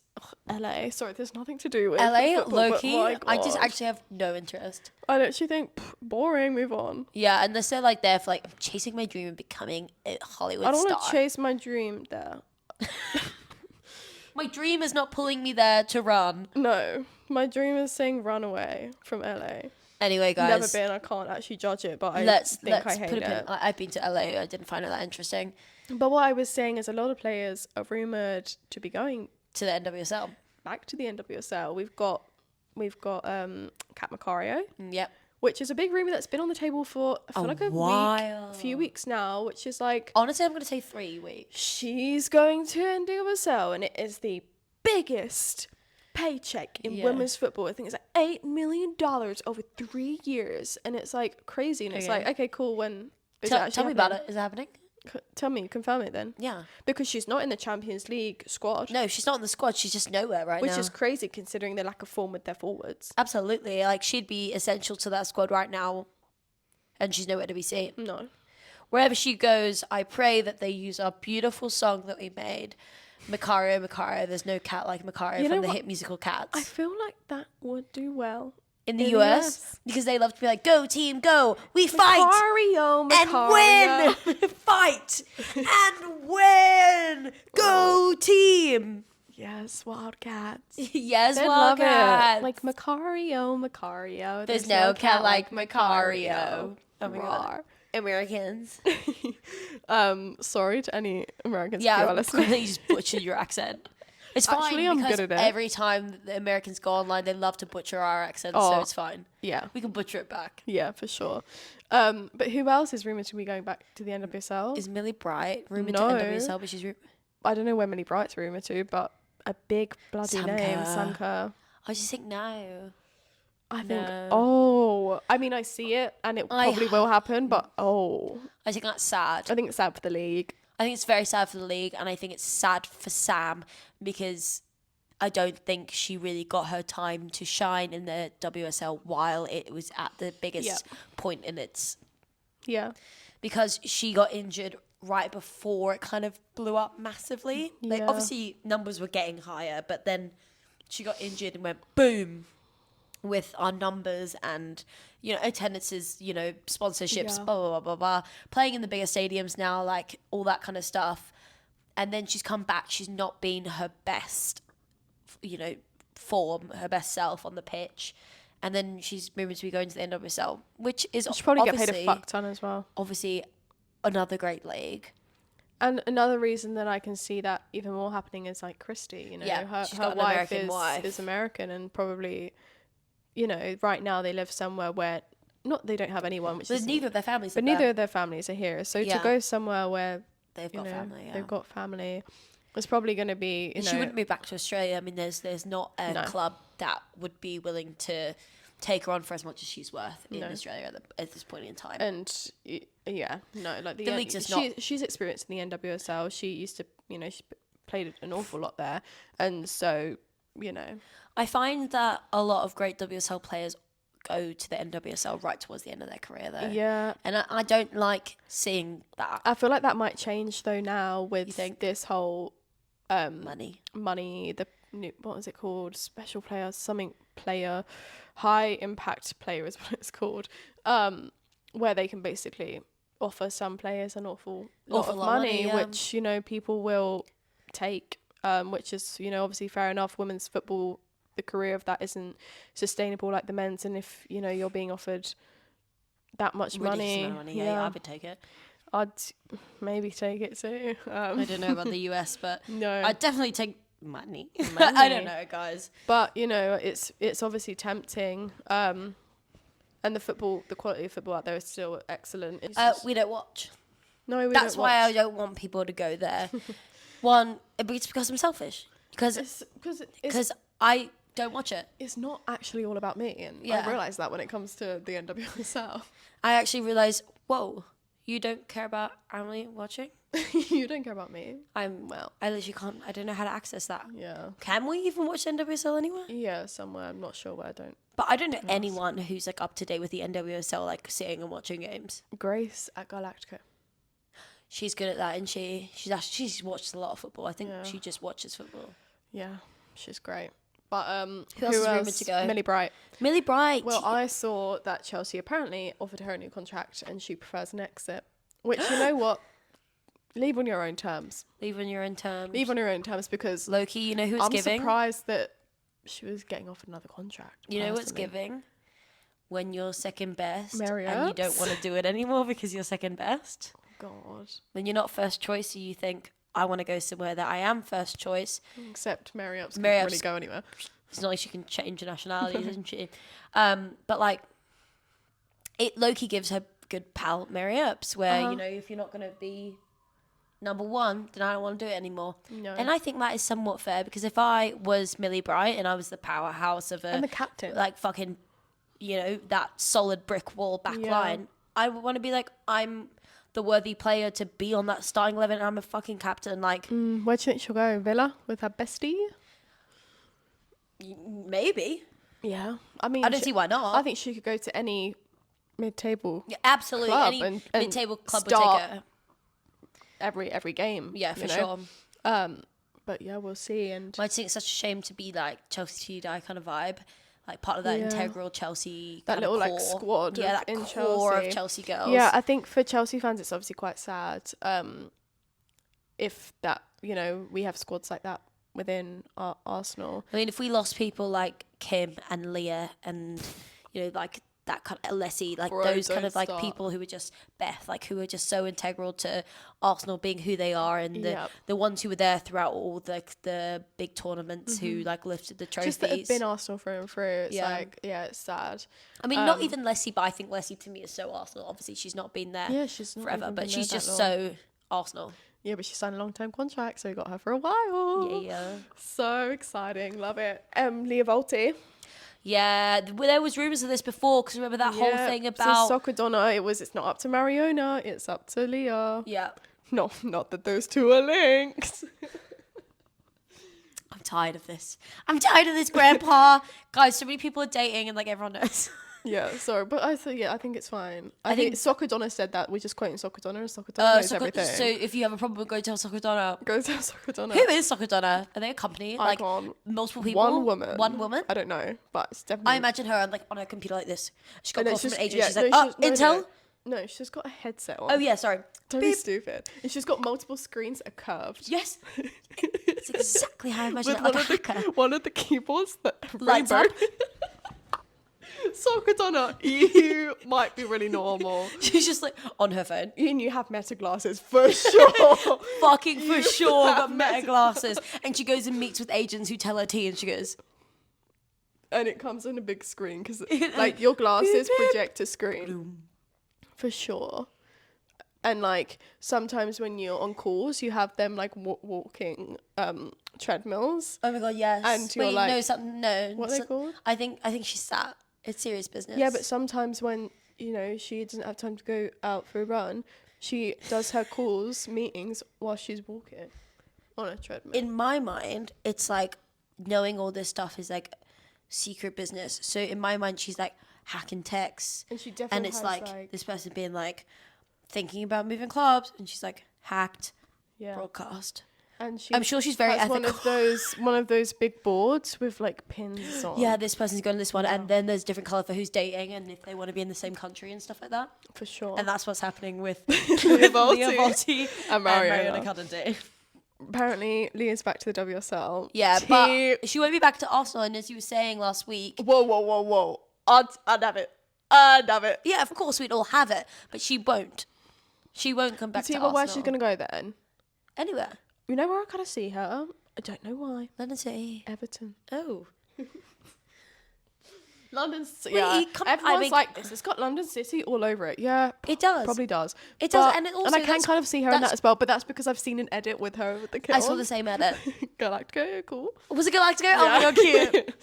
LA, sorry, there's nothing to do with LA, football, low-key, but my I just God. actually have no interest. I literally think, boring, move on. Yeah, unless they're like there for like, I'm chasing my dream of becoming a Hollywood I don't star. want to chase my dream there. My dream is not pulling me there to run. No, my dream is saying run away from LA. Anyway, guys. Never been, I can't actually judge it, but I Let's think I put hate a pin. it. I've been to LA. I didn't find it that interesting. But what I was saying is a lot of players are rumoured to be going To the NWSL. back to the NWSL. We've got Kat Macario, Yep. which is a big rumour that's been on the table for I feel like a few weeks now, which is like Honestly, I'm going to say 3 weeks. she's going to NWSL and it is the biggest paycheck in women's football. I think it's like $8 million over 3 years, and it's like crazy. And it's like, okay, cool. When is it actually Tell me about happening? it. Is it happening? Tell me, confirm it then. Yeah. Because she's not in the Champions League squad, No, she's not in the squad. She's just nowhere right now. which is crazy considering the lack of form with their forwards. Absolutely. Like, she'd be essential to that squad right now, and she's nowhere to be seen. No. Wherever she goes, I pray that they use our beautiful song that we made, Macario, Macario. There's no cat like Macario You know from the what? hit musical Cats. I feel like that would do well. in the in the US, US. because they love to be like, go team, go, we fight Macario, and win, fight and win, go team. Yes, Wildcats. Yes, They'd love Wildcats. it. Like Macario. There's no cat like Macario. Oh my Rawr. god. Americans. Sorry to any Americans. Yeah, who are I listening. completely just butchered your accent. It's fine Actually, I'm because good at it. every time the Americans go online, they love to butcher our accents, so Oh. it's fine. Yeah, We can butcher it back. yeah, for sure. But who else is rumored to be going back to the NWSL? Is Millie Bright rumored No. to NWSL, but she's I don't know where Millie Bright's rumored to, but a big bloody Sam name, Kerr. Sam Kerr. I just think no. I think. No. Oh, I mean, I see it, and it I probably will happen. But I think that's sad. I think it's sad for the league. I think it's very sad for the league, and I think it's sad for Sam because I don't think she really got her time to shine in the WSL while it was at the biggest point in its... Yeah. Because she got injured right before it kind of blew up massively. Like, Yeah. obviously, numbers were getting higher, but then she got injured and went boom with our numbers and, you know, attendances, you know, sponsorships, blah, blah, blah, blah, blah. Playing in the bigger stadiums now, like, all that kind of stuff. And then she's come back. She's not been her best, you know, form, her best self on the pitch. And then she's moving to be going to the NWSL, which is She'll probably get paid a fuck ton as well. Obviously, another great league. And another reason that I can see that even more happening is like Christy, you know, her wife is American and probably, you know, right now they live somewhere where they don't have anyone, which is neither of their families. But neither of their families are here. So to go somewhere where they've got family, they've got family, it's probably going to be. She wouldn't move back to Australia. I mean, there's not a club that would be willing to take her on for as much as she's worth in Australia at this point in time. And like the league's just not. She's experienced in the NWSL. She used to, you know, she played an awful lot there, and so, you know, I find that a lot of great WSL players go to the NWSL right towards the end of their career, though. Yeah, and I don't like seeing that. I feel like that might change though now with this whole money. The new, what is it called? Special player, high impact player is what it's called. Where they can basically offer some players an awful lot of money, which, you know, people will take, which is, you know, obviously fair enough. Women's football, the career of that isn't sustainable like the men's, and if, you know, you're being offered that much money, I would take it. I'd maybe take it too. I don't know about the US, but no, I'd definitely take money. I don't know, guys. But, you know, it's obviously tempting. And the quality of football out there is still excellent. We don't watch. No, we don't. That's why I don't want people to go there. One, it's because I'm selfish. Because I don't watch it. It's not actually all about me, and I realise that when it comes to the NWSL. I actually realise, whoa, you don't care about Emily watching? You don't care about me. I literally can't. I don't know how to access that. Yeah. Can we even watch NWSL anywhere? Yeah, somewhere. I'm not sure where. But I don't know anyone who's like up to date with the NWSL, like sitting and watching games. Grace at Galactica. She's good at that, and she's watched a lot of football. I think she just watches football. Yeah, she's great. But who else is rumoured to go? Millie Bright. Millie Bright. Well, I saw that Chelsea apparently offered her a new contract, and she prefers an exit. Which, you know what? Leave on your own terms. Leave on your own terms. Leave on your own terms, because low-key, you know who it's giving? I'm surprised that she was getting offered another contract. You know what's giving? When you're second best Mary and you don't want to do it anymore because you're second best. God. When you're not first choice, so you think, I want to go somewhere that I am first choice. Except Mary Ups can't really go anywhere. It's not like she can change her nationality, doesn't she? But like, it low-key gives her good pal Mary Ups, where, you know, if you're not going to be number one, then I don't want to do it anymore. No. And I think that is somewhat fair, because if I was Millie Bright and I was the powerhouse of and the captain, like fucking, you know, that solid brick wall back line, I would want to be like, I'm the worthy player to be on that starting 11, and I'm a fucking captain. Like, where do you think she'll go? Villa with her bestie? Maybe. Yeah, I mean, I don't see why not. I think she could go to any mid-table. Yeah, absolutely, club any and mid-table club would take her. Every game. Yeah, for sure. sure. But yeah, we'll see. And I think it's such a shame to be like Chelsea die kind of vibe, like part of that integral Chelsea that kind little of core. like squad. Yeah, that in core Chelsea. of Chelsea girls. Yeah, I think for Chelsea fans, it's obviously quite sad. If that, you know, we have squads like that within our Arsenal. I mean, if we lost people like Kim and Lia and, you know, like that kind of Leslie, like those kind of like people who were just Beth, like who were just so integral to Arsenal being who they are, and the ones who were there throughout all the big tournaments, who like lifted the trophies. Just that have been Arsenal through and through. It's like, it's sad. I mean, not even Leslie, but I think Leslie to me is so Arsenal. Obviously, she's not been there forever, but she's just so Arsenal. Yeah, but she signed a long-term contract, so we got her for a while. Yeah. So exciting. Love it. Lia Wälti. Yeah, there was rumours of this before, because remember that whole thing about... So Soccer Donna, it's not up to Mariona, it's up to Lia. Yeah. No, not that those two are linked. I'm tired of this. I'm tired of this, Grandpa. Guys, so many people are dating and like everyone knows. Yeah, sorry, but I think it's fine. I think Soccer Donna said that. We're just quoting Soccer Donna, and Soccer Donna knows everything. So if you have a problem, go tell Soccer Donna. Go tell Soccer Donna. Who is Soccer Donna? Are they a company? Icon. Like multiple people? One woman? I don't know, but it's definitely. I imagine her on her computer like this. She's got a no, call from an agent. yeah, she's no, like, she's- Intel? No, she's got a headset on. Oh, yeah, sorry. Don't be stupid. And she's got multiple screens that are curved. Yes. It's exactly how I imagine With it, like a hacker. one of the keyboards that Lights rainbow. up. Soccer Donna, you might be really normal. She's just like on her phone. And you have meta glasses for sure. Fucking for sure have got meta glasses. And she goes and meets with agents who tell her tea and she goes, And it comes on a big screen because like your glasses project a screen. For sure. And like sometimes when you're on calls, you have them like walking treadmills. oh my god, yes. And you're like- no, something, no. What are they called? I think she's sat. It's serious business. Yeah, but sometimes when, she doesn't have time to go out for a run, she does her calls, meetings while she's walking on a treadmill. in my mind, it's like knowing all this stuff is like secret business. So in my mind, she's like hacking texts. And she definitely And it's has, like this person being like thinking about moving clubs, and she's like hacked broadcast. And she I'm sure she's very has ethical. one of those big boards with like pins on. Yeah, this person's going to this one, and then there's different colour for who's dating and if they want to be in the same country and stuff like that. For sure. And that's what's happening with Lia Lia Wälti and Mariana Cannondale. Apparently, Lia's back to the WSL. Yeah, but she won't be back to Arsenal. And as you were saying last week, Whoa. I'd have it. I'd have it. yeah, of course we'd all have it, but she won't. She won't come back to Arsenal. Where she's going to go then? Anywhere. You know where I kind of see her? I don't know why. London City. Everton. Oh. London City. Yeah. Everyone's like this. It's got London City all over it. Yeah. It does. Probably does. It does, and it also I can that's- kind of see her in that as well, but that's because I've seen an edit with her with the kid. I saw the same edit. Galactica, cool. Was it Galactica? Oh my god, cute.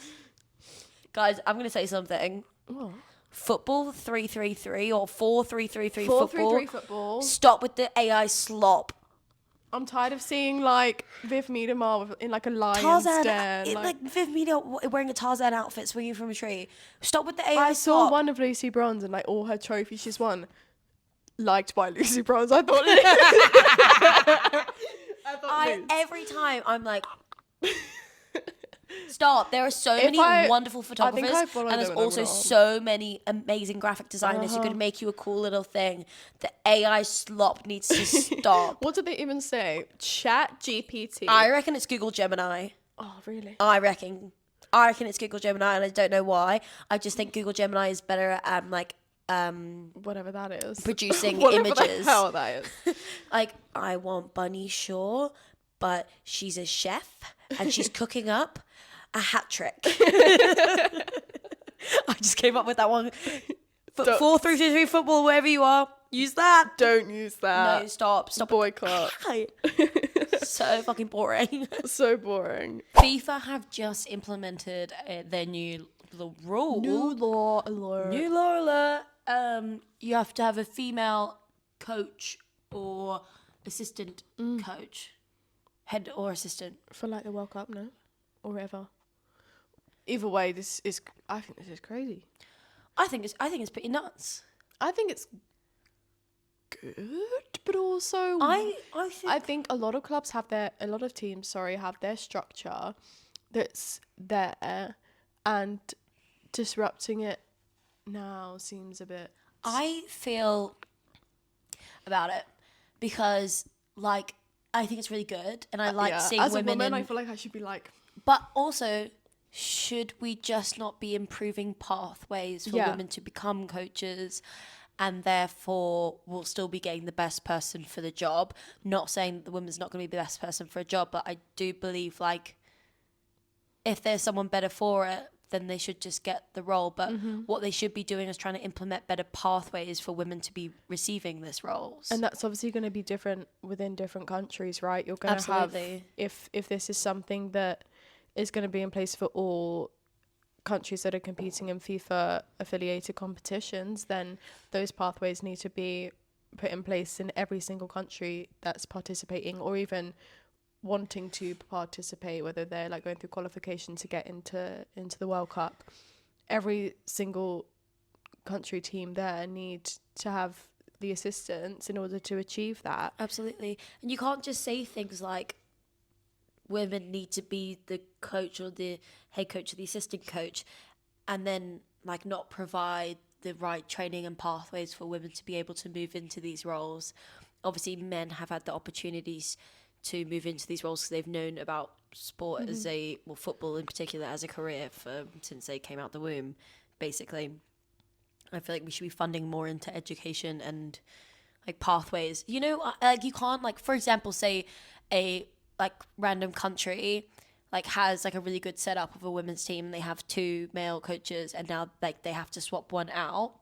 Guys, I'm going to say something. What? Football 3-3-3 or 4-3-3-3 4-3-3 football. football. Stop with the AI slop. I'm tired of seeing like Viv Miedemar in like a lion's Tarzan, den. like Viv Media wearing a Tarzan outfit swinging from a tree. Stop with the AI I saw slop. one of Lucy Bronze and like all her trophies she's won, liked by Lucy Bronze. I thought. Every time I'm like, stop. There are so many wonderful I photographers, follow and there's them and I'm also wrong. so many amazing graphic designers who could make you a cool little thing. The AI slop needs to stop. What did they even say? Chat GPT. I reckon it's Google Gemini. Oh really? I reckon it's Google Gemini, and I don't know why. I just think Google Gemini is better at Whatever that is. producing Whatever images. the hell that is. Like, I want Bunny Shaw, but she's a chef and she's cooking up a hat trick. I just came up with that one. 4-3-3 football, wherever you are, use that. Don't use that. No, stop. Boycott. So fucking boring. So boring. FIFA have just implemented their new rule. New law alert. New law alert. You have to have a female coach or assistant coach, head or assistant. For like the World Cup, no? Or whatever. Either way, I think this is crazy. I think it's pretty nuts. I think it's good, but also I think a lot of clubs have a lot of teams have their structure that's there, and disrupting it now seems a bit. I feel about it because like I think it's really good, and I like seeing as women. A woman, I feel like I should be like. But also, should we just not be improving pathways for women to become coaches, and therefore we'll still be getting the best person for the job? Not saying that the woman's not going to be the best person for a job, but I do believe like if there's someone better for it, then they should just get the role. But what they should be doing is trying to implement better pathways for women to be receiving this roles. And that's obviously going to be different within different countries, right? You're going to have, if this is something that is going to be in place for all countries that are competing in FIFA affiliated competitions, then those pathways need to be put in place in every single country that's participating, or even wanting to participate, whether they're like going through qualification to get into the World Cup, every single country team there need to have the assistance in order to achieve that. Absolutely. And you can't just say things like women need to be the coach or the head coach or the assistant coach and then like not provide the right training and pathways for women to be able to move into these roles. Obviously, men have had the opportunities to move into these roles because they've known about sport as football in particular as a career since they came out the womb, basically. I feel like we should be funding more into education and like pathways. You know, like you can't like, for example, say a like random country like has like a really good setup of a women's team. They have 2 male coaches and now like they have to swap one out.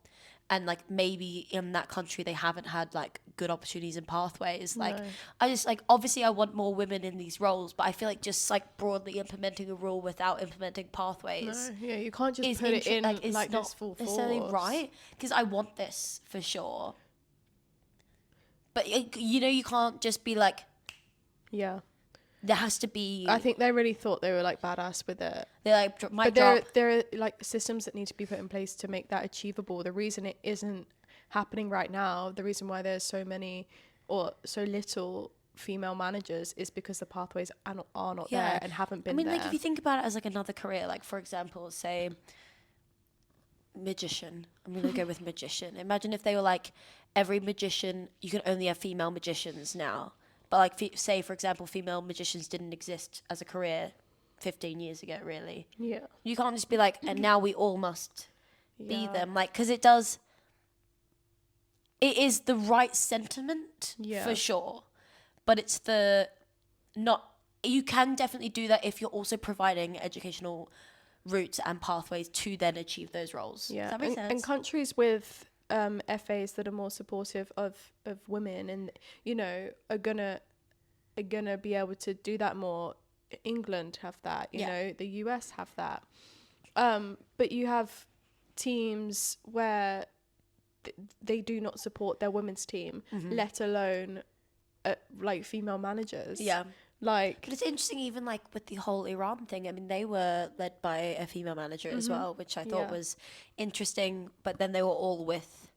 And like maybe in that country they haven't had like good opportunities and pathways. Like I just like obviously I want more women in these roles, but I feel like just like broadly implementing a rule without implementing pathways. Yeah, you can't just put it in like this full force. Necessarily right, because I want this for sure. But you know, you can't just be like, yeah. There has to be. I think they really thought they were like badass with it. They like there are like systems that need to be put in place to make that achievable. The reason it isn't happening right now, the reason why there's so many or so little female managers is because the pathways are not there and haven't been there. I mean, like if you think about it as like another career, like for example, say magician. I'm gonna go with magician. Imagine if they were like every magician, you can only have female magicians now. But like, say, for example, female magicians didn't exist as a career 15 years ago, really. Yeah. You can't just be like, and now we all must be them. Like, because it is the right sentiment for sure. But it's you can definitely do that if you're also providing educational routes and pathways to then achieve those roles. Yeah. Does that make sense? And countries with FAs that are more supportive of women and you know are gonna be able to do that more. England have that, you know, the US have that, but you have teams where they do not support their women's team, let alone like female managers. Like, but it's interesting, even like with the whole Iran thing. I mean, they were led by a female manager as well, which I thought was interesting. But then they were all with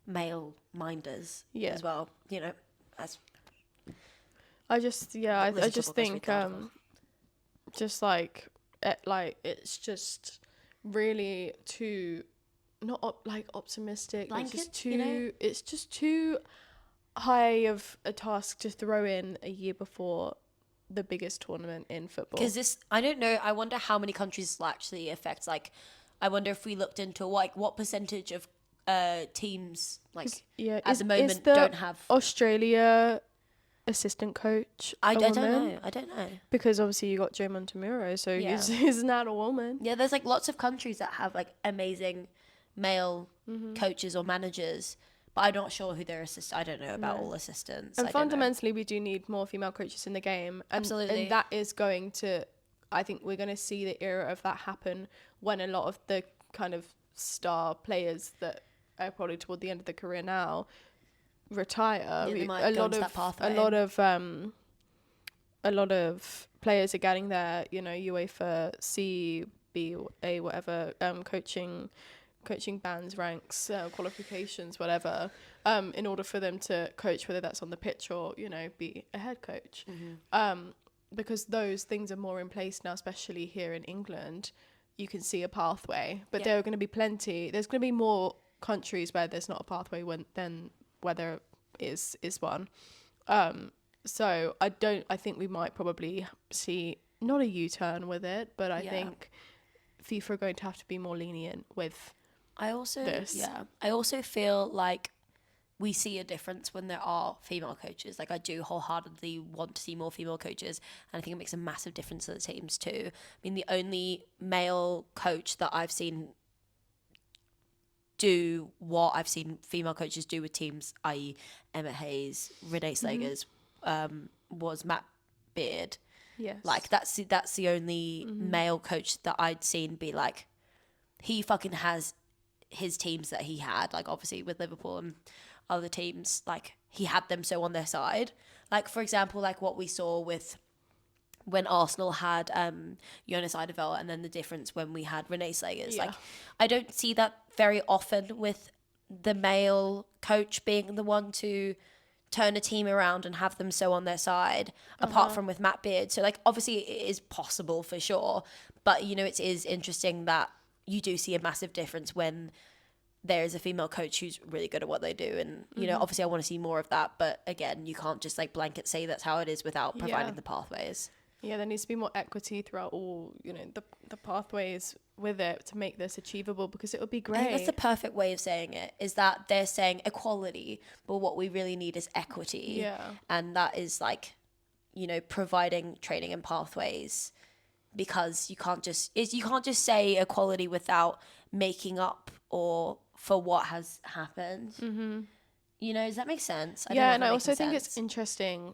male minders as well. You know, as I just think just like it's just really too not like optimistic. Blanket, it's just too it's just too high of a task to throw in a year before the biggest tournament in football. Because I don't know, I wonder how many countries will actually affect. Like, I wonder if we looked into like what percentage of teams like at the moment don't have Australia assistant coach. I don't know. Because obviously you got Joe Montemurro, so he's not a woman. Yeah, there's like lots of countries that have like amazing male coaches or managers. But I'm not sure who their assist. I don't know about all assistants. And fundamentally, we do need more female coaches in the game. And, absolutely. And that is going to, I think we're going to see the era of that happen when a lot of the kind of star players that are probably toward the end of the career now retire. A lot of players are getting their, you know, UEFA C, B, A, whatever, coaching bands, ranks, qualifications, whatever, in order for them to coach, whether that's on the pitch or, you know, be a head coach. Because those things are more in place now, especially here in England. You can see a pathway, but there are going to be there's going to be more countries where there's not a pathway than where there is one. So I think we might probably see not a U-turn with it, but I think FIFA are going to have to be more lenient with I also feel like we see a difference when there are female coaches. Like, I do wholeheartedly want to see more female coaches, and I think it makes a massive difference to the teams too. I mean, the only male coach that I've seen do what I've seen female coaches do with teams, i.e. Emma Hayes, Renee Slegers, was Matt Beard. Yes. Like, that's the only male coach that I'd seen be like, he fucking has his teams that he had, like obviously with Liverpool and other teams, like he had them so on their side. Like, for example, like what we saw with when Arsenal had Jonas Eideveld, and then the difference when we had Renee Slegers. Yeah. Like, I don't see that very often with the male coach being the one to turn a team around and have them so on their side, apart from with Matt Beard. So, like, obviously it is possible for sure, but, you know, it is interesting that you do see a massive difference when there is a female coach who's really good at what they do. And, you know, obviously I want to see more of that, but again, you can't just, like, blanket say that's how it is without providing the pathways. Yeah, there needs to be more equity throughout all, you know, the pathways with it to make this achievable, because it would be great. I think that's the perfect way of saying it, is that they're saying equality, but what we really need is equity. Yeah. And that is, like, you know, providing training and pathways, because you can't just say equality without making up or for what has happened. Mm-hmm. You know, does that make sense? Yeah, and I also think it's interesting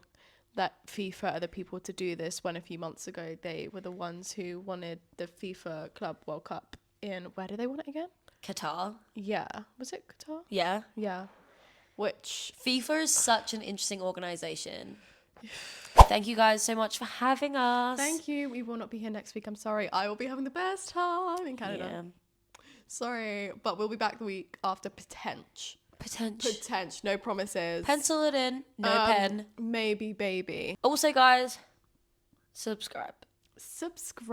that FIFA are the people to do this, when a few months ago they were the ones who wanted the FIFA Club World Cup in, where do they want it again? Qatar. Yeah. Was it Qatar? Yeah. Yeah. Which... FIFA is such an interesting organisation. Thank you guys so much for having us. Thank you. We will not be here next week. I'm sorry. I will be having the best time in Canada. Yeah. Sorry. But we'll be back the week after Potential. No promises. Pencil it in. No pen. Maybe baby. Also, guys, subscribe.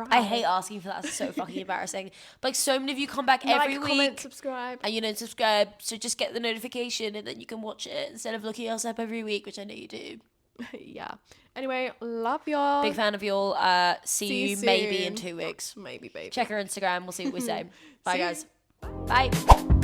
I hate asking for that. It's so fucking embarrassing. But, like, so many of you come back every week. Comment, subscribe. And you don't subscribe. So just get the notification and then you can watch it instead of looking us up every week, which I know you do. Yeah. Anyway, love y'all. Big fan of y'all. See you maybe in soon. 2 weeks. Maybe baby. Check our Instagram. We'll see what we say. Bye, See you. guys. Bye.